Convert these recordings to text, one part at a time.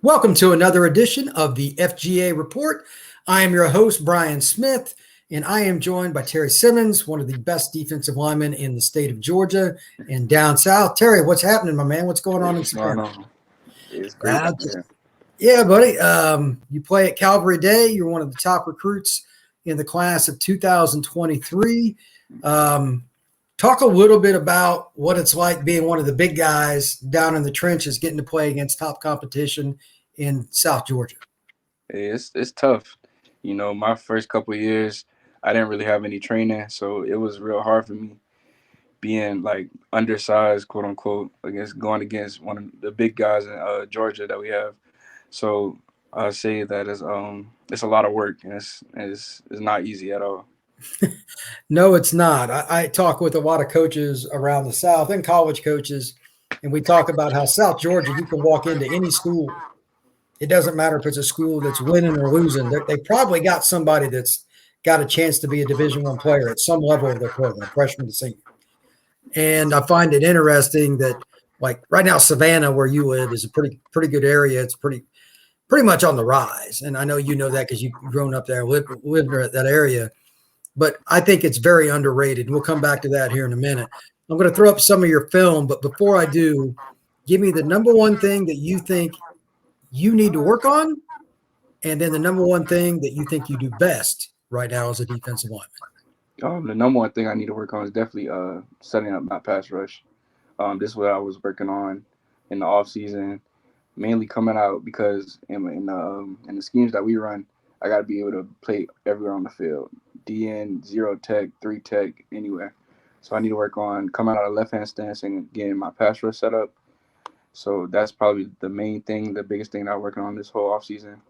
Welcome to another edition of the FGA Report. I am your host, Brian Smith, and I am joined by Terry Simmons, one of the best defensive linemen in the state of Georgia and down south. Terry, what's happening, my man? What's going on in What's going Savannah? on? It's great Uh, down here. yeah, buddy. You play at Calvary Day. You're one of the top recruits in the class of 2023. Um, Talk a little bit about what it's like being one of the big guys down in the trenches, getting to play against top competition in South Georgia. It's tough. My first couple of years, I didn't really have any training, so it was real hard for me being like undersized, quote unquote, against going against one of the big guys in Georgia that we have. So I say that it's a lot of work and it's not easy at all. No, it's not. I talk with a lot of coaches around the South and college coaches, and we talk about how South Georgia, you can walk into any school. It doesn't matter if it's a school that's winning or losing. They probably got somebody that's got a chance to be a Division One player at some level of their program, freshman to senior. And I find it interesting that, like right now, Savannah, where you live, is a pretty good area. It's pretty much on the rise, and I know you know that because you've grown up there, lived in that area. But I think it's very underrated. And we'll come back to that here in a minute. I'm going to throw up some of your film, but before I do, give me the number one thing that you think you need to work on, and then the number one thing that you think you do best right now as a defensive lineman. The number one thing I need to work on is definitely setting up my pass rush. This is what I was working on in the off season, mainly coming out because in the schemes that we run, I got to be able to play everywhere on the field, DN, zero tech, three tech, anywhere. So I need to work on coming out of left hand stance and getting my pass rush set up. So that's probably the main thing, the biggest thing that I'm working on this whole off season.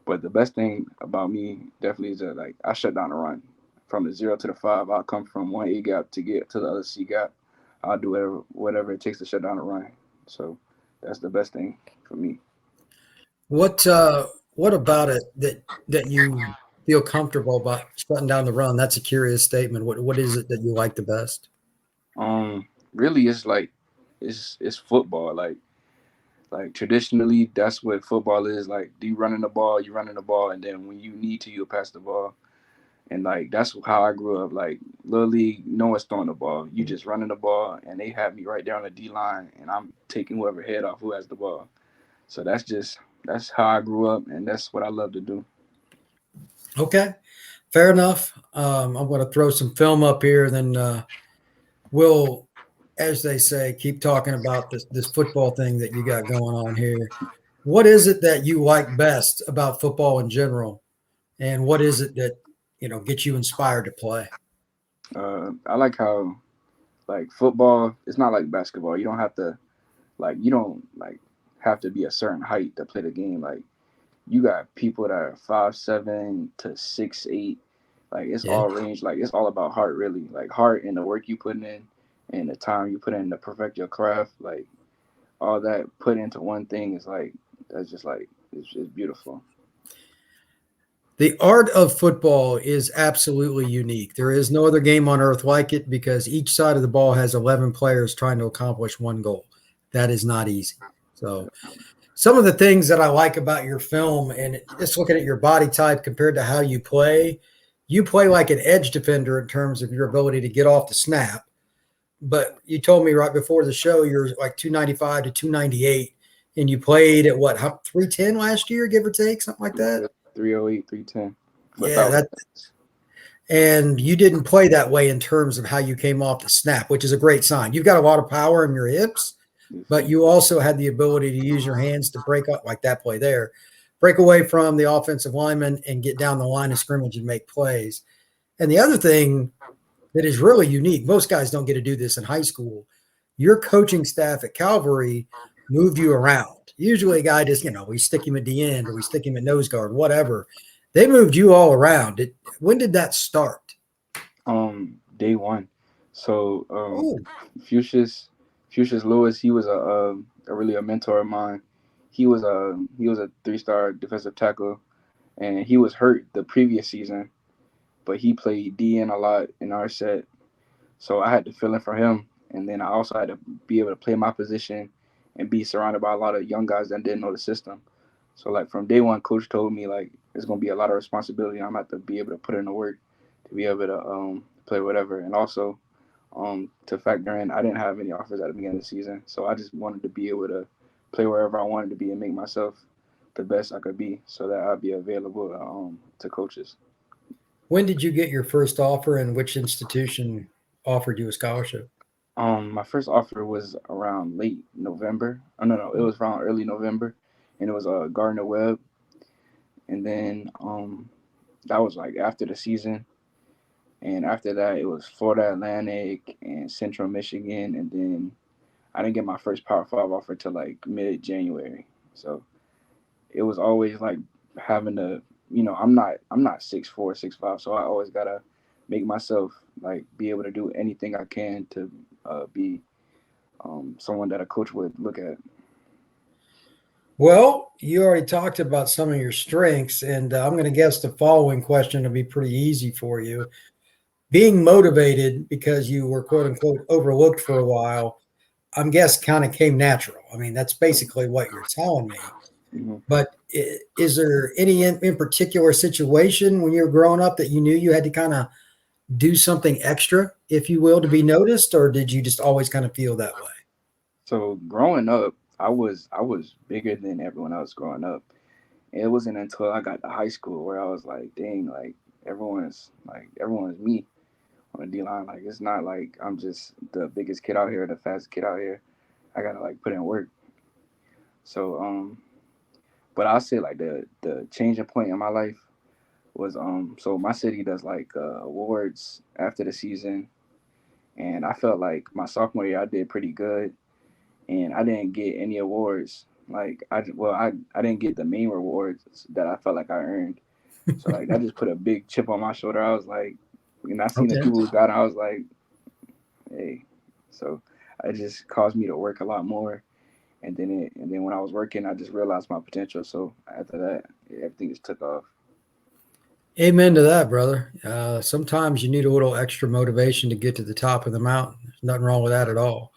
But the best thing about me definitely is that like I shut down the run from the zero to the five. I'll come from one A gap to get to the other C gap. I'll do whatever it takes to shut down the run. So that's the best thing for me. What about it that you feel comfortable about shutting down the run? That's a curious statement. What is it that you like the best? Really, it's like it's football. Like traditionally, that's what football is. Like, do you running the ball? You running the ball, and then when you need to, you'll pass the ball. And like that's how I grew up. Like little league, no one's throwing the ball. You just running the ball, and they have me right there on the D line, and I'm taking whoever head off who has the ball. So that's how I grew up, and that's what I love to do. Okay, fair enough. I'm going to throw some film up here, then we'll, as they say, keep talking about this football thing that you got going on here. What is it that you like best about football in general, and what is it that gets you inspired to play? I like how like football. It's not like basketball. You don't have to you don't have to be a certain height to play the game. Like you got people that are 5'7" to 6'8". Like it's Yeah. all range. Like it's all about heart, really. Like heart and the work you put in and the time you put in to perfect your craft. Like all that put into one thing is like that's just like it's beautiful. The art of football is absolutely unique. There is no other game on earth like it because each side of the ball has 11 players trying to accomplish one goal. That is not easy. So, some of the things that I like about your film and just looking at your body type compared to how you play like an edge defender in terms of your ability to get off the snap. But you told me right before the show you're like 295 to 298, and you played at what, 310 last year, give or take, something like that? 308, 310 Yeah, without. that and you didn't play that way in terms of how you came off the snap, which is a great sign. You've got a lot of power in your hips, but you also had the ability to use your hands to break up like that play there, break away from the offensive lineman and get down the line of scrimmage and make plays. And the other thing that is really unique, most guys don't get to do this in high school. Your coaching staff at Calvary moved you around. Usually a guy just, we stick him at the end or we stick him at nose guard, whatever. They moved you all around. When did that start? Day one. So Oh, Fuchsius Fuchsius Lewis, he was a really a mentor of mine. He was a 3-star defensive tackle, and he was hurt the previous season, but he played DN a lot in our set. So I had to fill in for him, and then I also had to be able to play my position and be surrounded by a lot of young guys that didn't know the system. So like from day one, coach told me like it's gonna be a lot of responsibility. I'm gonna have to be able to put in the work to be able to play whatever, and also to factor in, I didn't have any offers at the beginning of the season, so I just wanted to be able to play wherever I wanted to be and make myself the best I could be, so that I'd be available to coaches. When did you get your first offer, and which institution offered you a scholarship? My first offer was around late November. Oh no, it was around early November, and it was Gardner Webb, and then that was like after the season, and after that it was Florida Atlantic and Central Michigan, and then I didn't get my first Power Five offer till like mid January. So it was always like having to, I'm not 6'4", 6'5", so I always gotta make myself like be able to do anything I can to be someone that a coach would look at. Well, you already talked about some of your strengths, and I'm going to guess the following question will be pretty easy for you. Being motivated because you were quote unquote overlooked for a while, I'm guess kind of came natural. I mean, that's basically what you're telling me. Mm-hmm. But is there any in particular situation when you were growing up that you knew you had to kind of do something extra, if you will, to be noticed, or did you just always kind of feel that way? So growing up, I was bigger than everyone else growing up. And it wasn't until I got to high school where I was like, dang, everyone's me on the D line. Like it's not like I'm just the biggest kid out here, the fastest kid out here. I gotta like put in work. So but I'll say like the changing point in my life was so my city does like awards after the season, and I felt like my sophomore year I did pretty good, and I didn't get any awards. Like I didn't get the main rewards that I felt like I earned. So like that just put a big chip on my shoulder. I was like, and I seen the Okay. people who got it. I was like, hey, so it just caused me to work a lot more. And then when I was working, I just realized my potential. So after that, everything just took off. Amen to that, brother. Sometimes you need a little extra motivation to get to the top of the mountain. There's nothing wrong with that at all.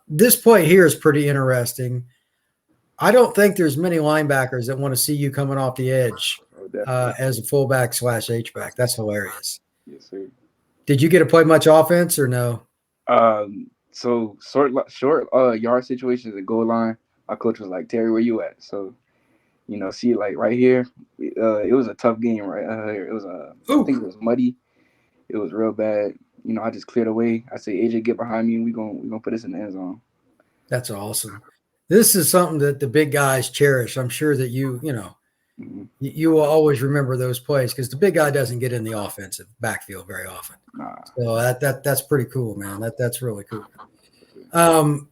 This point here is pretty interesting. I don't think there's many linebackers that want to see you coming off the edge Oh, definitely. as a fullback slash H back. That's hilarious. Yes, sir. Did you get to play much offense or no? So short yard situations at goal line. My coach was like, Terry, where you at? So see like right here, it was a tough game right here. It was I think Ooh, it was muddy. It was real bad. I just cleared away. I say, AJ, get behind me. We gonna put this in the end zone. that's awesome. This is something that the big guys cherish. I'm sure that Mm-hmm. you will always remember those plays because the big guy doesn't get in the offensive backfield very often. Nah. So that's pretty cool, man. That's really cool. Um,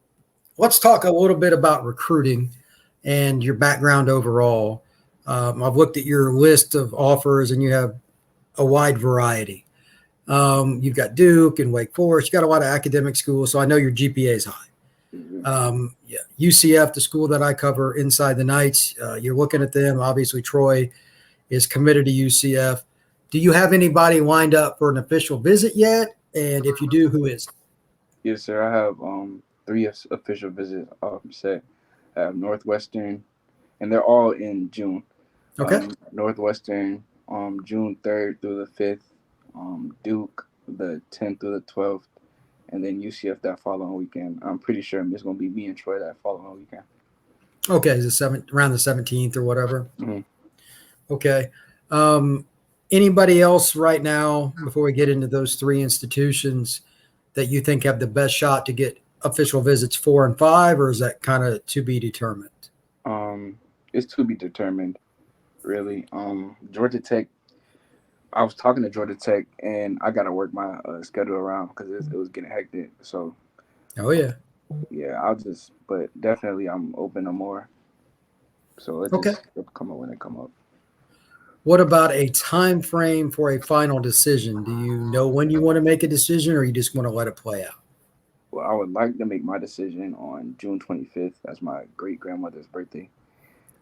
let's talk a little bit about recruiting and your background overall. I've looked at your list of offers, and you have a wide variety. You've got Duke and Wake Forest. You got a lot of academic schools, so I know your GPA is high. Mm-hmm. Yeah, UCF, the school that I cover inside the Knights, you're looking at them. Obviously, Troy is committed to UCF. Do you have anybody lined up for an official visit yet? And if you do, who is it? Yes, sir. I have three official visits set. I have Northwestern, and they're all in June. Okay. Northwestern, June 3rd through the 5th. Duke, the 10th through the 12th, and then UCF that following weekend. I'm pretty sure it's gonna be me and Troy that following weekend. Okay. Is it around the 17th or whatever? Mm-hmm. Okay. Um, anybody else right now, before we get into those three institutions, that you think have the best shot to get official visits 4 and 5, or is that kind of to be determined? It's to be determined, really. Georgia Tech. I was talking to Georgia Tech, and I got to work my schedule around because it was getting hectic. So Oh, yeah. yeah, but definitely I'm open to more. So Okay. it'll come up when it come up. What about a time frame for a final decision? Do you know when you want to make a decision, or you just want to let it play out? Well, I would like to make my decision on June 25th. That's my great grandmother's birthday.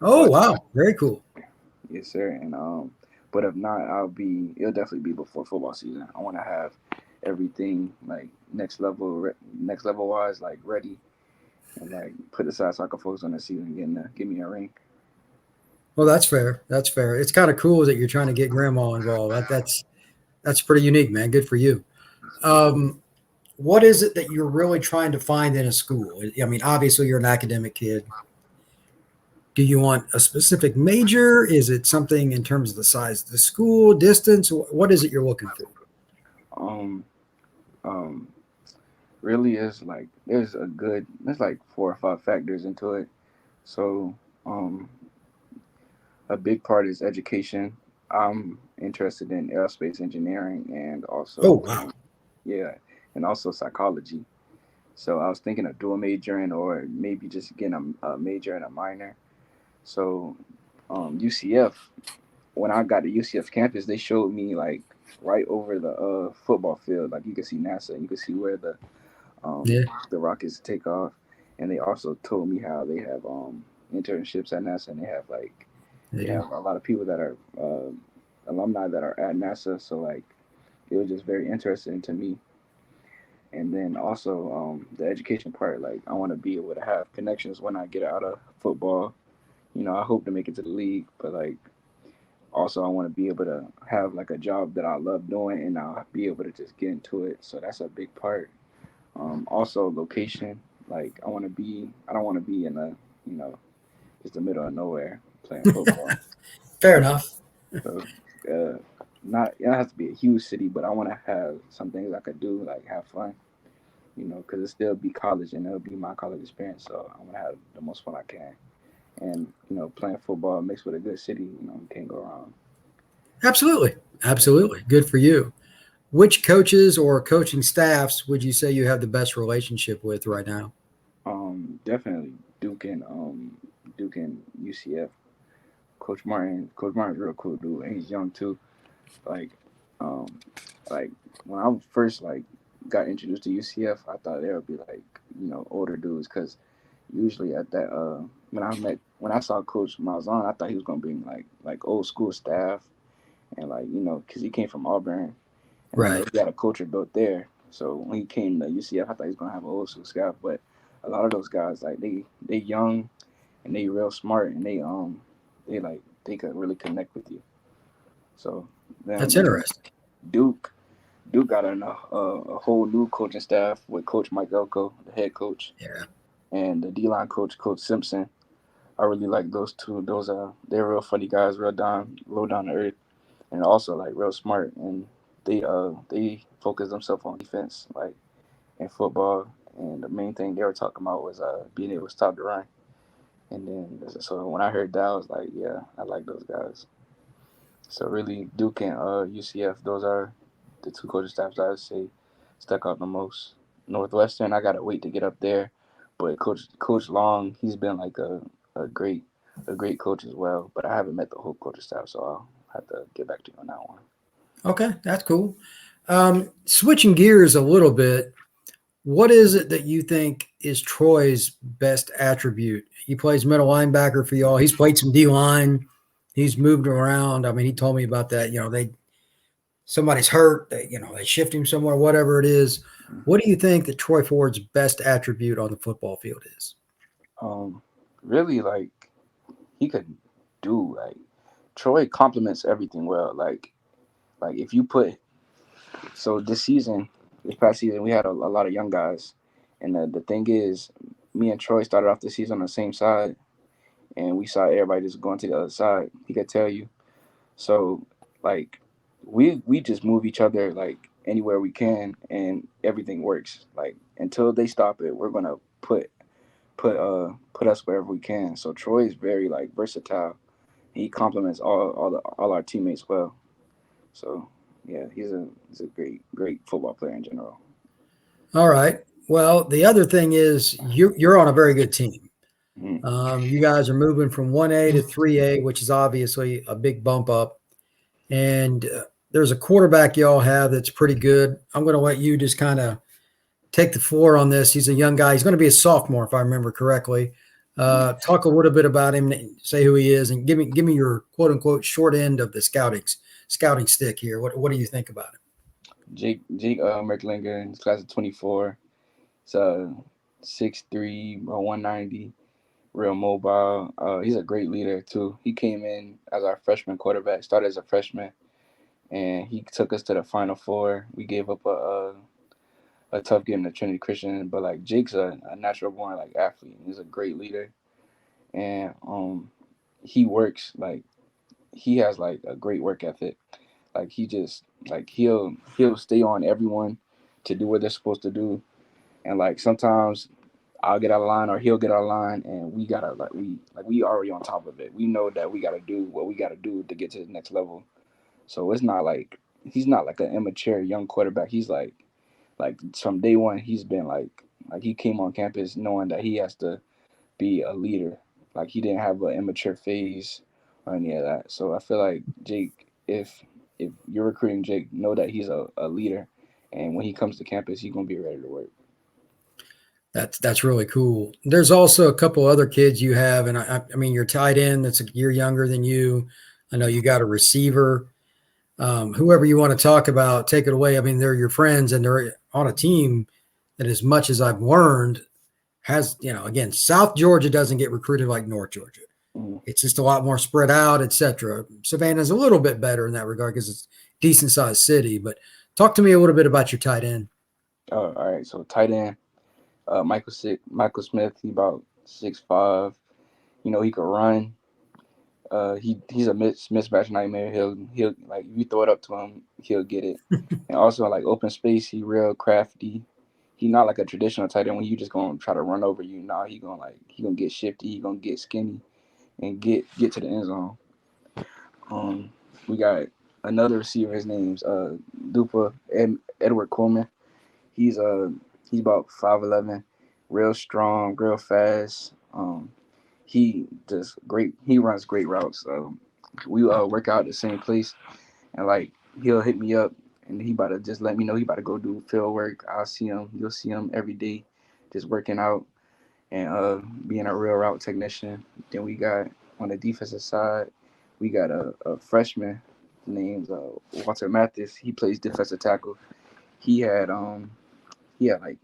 Oh, But wow. Very cool. yes, sir. And but if not, it'll definitely be before football season. I want to have everything like next level wise, like ready and like put aside so I can focus on the season, get me a ring. Well, that's fair. That's fair. It's kind of cool that you're trying to get grandma involved. That's pretty unique, man. Good for you. Um, what is it that you're really trying to find in a school? I mean, obviously you're an academic kid. Do you want a specific major? Is it something in terms of the size of the school, distance? What is it you're looking for? Um, um, really is like there's like 4 or 5 factors into it. So, um, a big part is education. I'm interested in aerospace engineering and Oh, also, wow. yeah, and also psychology. So I was thinking of dual majoring or maybe just getting a major and a minor. So, UCF, when I got to UCF campus, they showed me like right over the football field. Like you can see NASA, you can see where um, Yeah, the rockets take off. And they also told me how they have internships at NASA, and they they do. have a lot of people that are alumni that are at NASA. So like it was just very interesting to me. And then also the education part, like I want to be able to have connections when I get out of football. You know, I hope to make it to the league, but like also I want to be able to have like a job that I love doing, and I'll be able to just get into it. So that's a big part. Also location, like I don't want to be in you know, just the middle of nowhere playing football. Fair So, enough. so uh, not it has to be a huge city, but I want to have some things I could do, like have fun. You know, because it still be college and it'll be my college experience. So I want to have the most fun I can. And you know, playing football mixed with a good city, you know, you can't go wrong. Absolutely. Yeah. Absolutely. Good for you. Which coaches or coaching staffs would you say you have the best relationship with right now? Definitely Duke and UCF. Coach Martin's a real cool dude, and he's young too. Like, um, like when I first like got introduced to UCF, I thought there would be like older dudes because usually at that when I saw Coach Malzahn, I thought he was gonna bring like old school staff and like because he came from Auburn and I know Right. he got a culture built there. So when he came to UCF, I thought he was gonna have an old school staff, but a lot of those guys like they young and they real smart and they could really connect with you. So them That's and then interesting. Duke Duke got a whole new coaching staff with Coach Mike Elko, the head coach, Yeah, and the D line coach, Coach Simpson. I really like those two. They're real funny guys, low down to earth, and also like real smart. And they focus themselves on defense, like in football. And the main thing they were talking about was being able to stop the run. And then so when I heard that, I was like, yeah, I like those guys. So really, Duke and UCF, those are the two coaching staffs I would say stuck out the most. Northwestern, I gotta wait to get up there, but Coach Long, he's been like a great a great coach as well. But I haven't met the whole coaching staff, so I'll have to get back to you on that one. okay, that's cool. Switching gears a little bit, what is it that you think is Troy's best attribute? He plays middle linebacker for y'all. He's played some D line. He's moved around. I mean, he told me about that. Somebody's hurt. They shift him somewhere, whatever it is. What do you think that Troy Ford's best attribute on the football field is? Um, really like he could do like Troy complements everything well. Like if you put so this past season, we had a lot of young guys, and the thing is, me and Troy started off the season on the same side, and we saw everybody just going to the other side. He could tell you. So, like, we just move each other like anywhere we can, and everything works. Like until they stop it, we're gonna put us wherever we can. So Troy is very like versatile. He complements all our teammates well. So yeah, he's a great football player in general. All right. Well, the other thing is you're on a very good team. Mhm. You guys are moving from 1A to 3A, which is obviously a big bump up. And there's a quarterback y'all have that's pretty good. I'm going to let you just kind of take the floor on this. He's a young guy. He's going to be a sophomore, if I remember correctly. Talk a little bit about him, say who he is, and give me your quote unquote short end of the scouting stick here. What do you think about him? Jake Merklinger, his class of 24. It's 6'3", 190. real mobile. He's a great leader too. He came in as our freshman quarterback, started as a freshman, and he took us to the Final Four. We gave up a tough game to Trinity Christian, but like Jake's a natural born like athlete. He's a great leader, and he works like he has like a great work ethic. Like he just like he'll stay on everyone to do what they're supposed to do, and like sometimes I'll get out of line or he'll get out of line, and we gotta we already on top of it. We know that we gotta do what we gotta do to get to the next level. So it's not like he's not like an immature young quarterback. He's like from day one he's been like he came on campus knowing that he has to be a leader. Like he didn't have an immature phase or any of that. So I feel like Jake, if you're recruiting Jake, know that he's a leader, and when he comes to campus, he's gonna be ready to work. That's really cool. There's also a couple other kids you have, and I mean, your tight end that's a year younger than you. I know you got a receiver. Whoever you want to talk about, take it away. I mean, they're your friends, and they're on a team that, as much as I've learned, has again, South Georgia doesn't get recruited like North Georgia. Mm. It's just a lot more spread out, etc. Savannah's a little bit better in that regard because it's a decent sized city. But talk to me a little bit about your tight end. All right. So tight end, Michael Smith. He about 6'5". He could run. He's a mismatch nightmare. He'll like if you throw it up to him, he'll get it. And also like open space, he real crafty. He not like a traditional tight end when you just gonna try to run over you. Nah, he gonna get shifty. He gonna get skinny and get to the end zone. We got another receiver. His name's Edward Coleman. He's he's about 5'11", real strong, real fast. He just great. He runs great routes. We work out at the same place, and like he'll hit me up, and he about to just let me know he about to go do field work. I'll see him. You'll see him every day, just working out and being a real route technician. Then we got on the defensive side, we got a freshman named Walter Mathis. He plays defensive tackle. He had like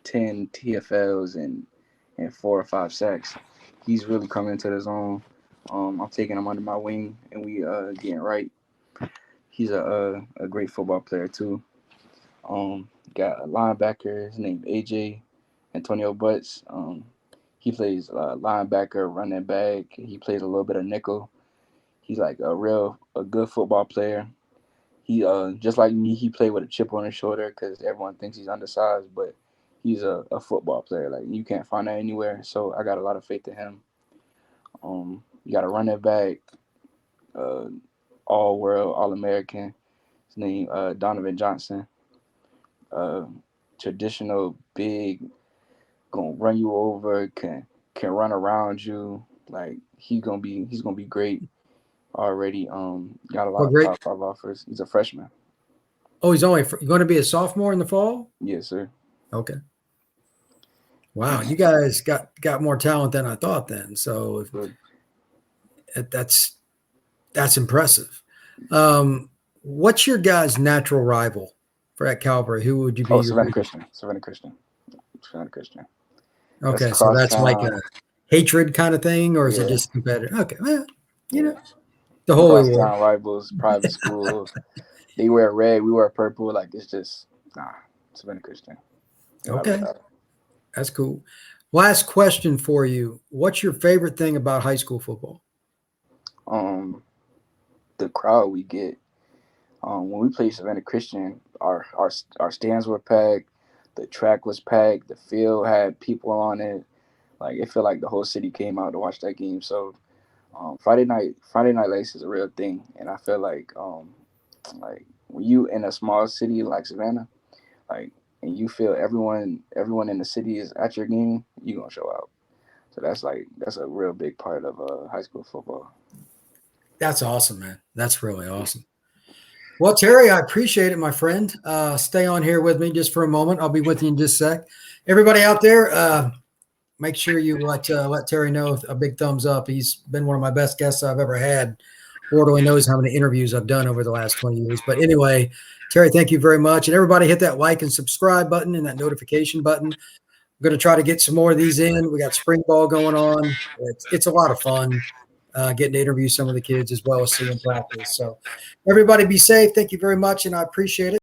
10 TFLs and 4 or 5 sacks. He's really coming into his own. I'm taking him under my wing, and we getting right. He's a great football player too. Got a linebacker. His name AJ Antonio Butts. He plays linebacker, running back. He plays a little bit of nickel. He's like a good football player. He just like me. He played with a chip on his shoulder because everyone thinks he's undersized, but he's a football player. Like you can't find that anywhere. So I got a lot of faith in him. You got a running back, all world, all American. His name Donovan Johnson. Traditional big, gonna run you over, can run around you. Like he's gonna be great. Already got a lot Well, of great. top 5 offers. He's a freshman. Oh, he's only going to be a sophomore in the fall. Yes, sir. Okay. Wow, you guys got more talent than I thought then. So Good. that's impressive. What's your guys' natural rival for at Calvary? Who would you be? Oh, Savannah Christian. Savannah Christian. Savannah Christian. That's Okay, so that's like crosstown. a hatred kind of thing, or is it Yeah, just competitive? Okay, well, yeah. the holy war. Crosstown rivals, private school. They wear red, we wear purple. Like it's just Savannah Christian. Okay, that's cool. Last question for you: what's your favorite thing about high school football? The crowd we get. When we played Savannah Christian, our stands were packed, the track was packed, the field had people on it. Like it felt like the whole city came out to watch that game. So Friday night lights is a real thing, and I feel like when you in a small city like Savannah, like and you feel everyone in the city is at your game, you gonna show out. So that's a real big part of high school football. That's awesome, man. That's really awesome. Well, Terry, I appreciate it, my friend. Stay on here with me just for a moment. I'll be with you in just a sec. Everybody out there, make sure you let Terry know a big thumbs up. He's been one of my best guests I've ever had. Lord only knows how many interviews I've done over the last 20 years. But anyway, Terry, thank you very much. And everybody hit that like and subscribe button and that notification button. going to try to get some more of these in. We got spring ball going on. It's a lot of fun getting to interview some of the kids as well as seeing practice. So everybody be safe. Thank you very much, and I appreciate it.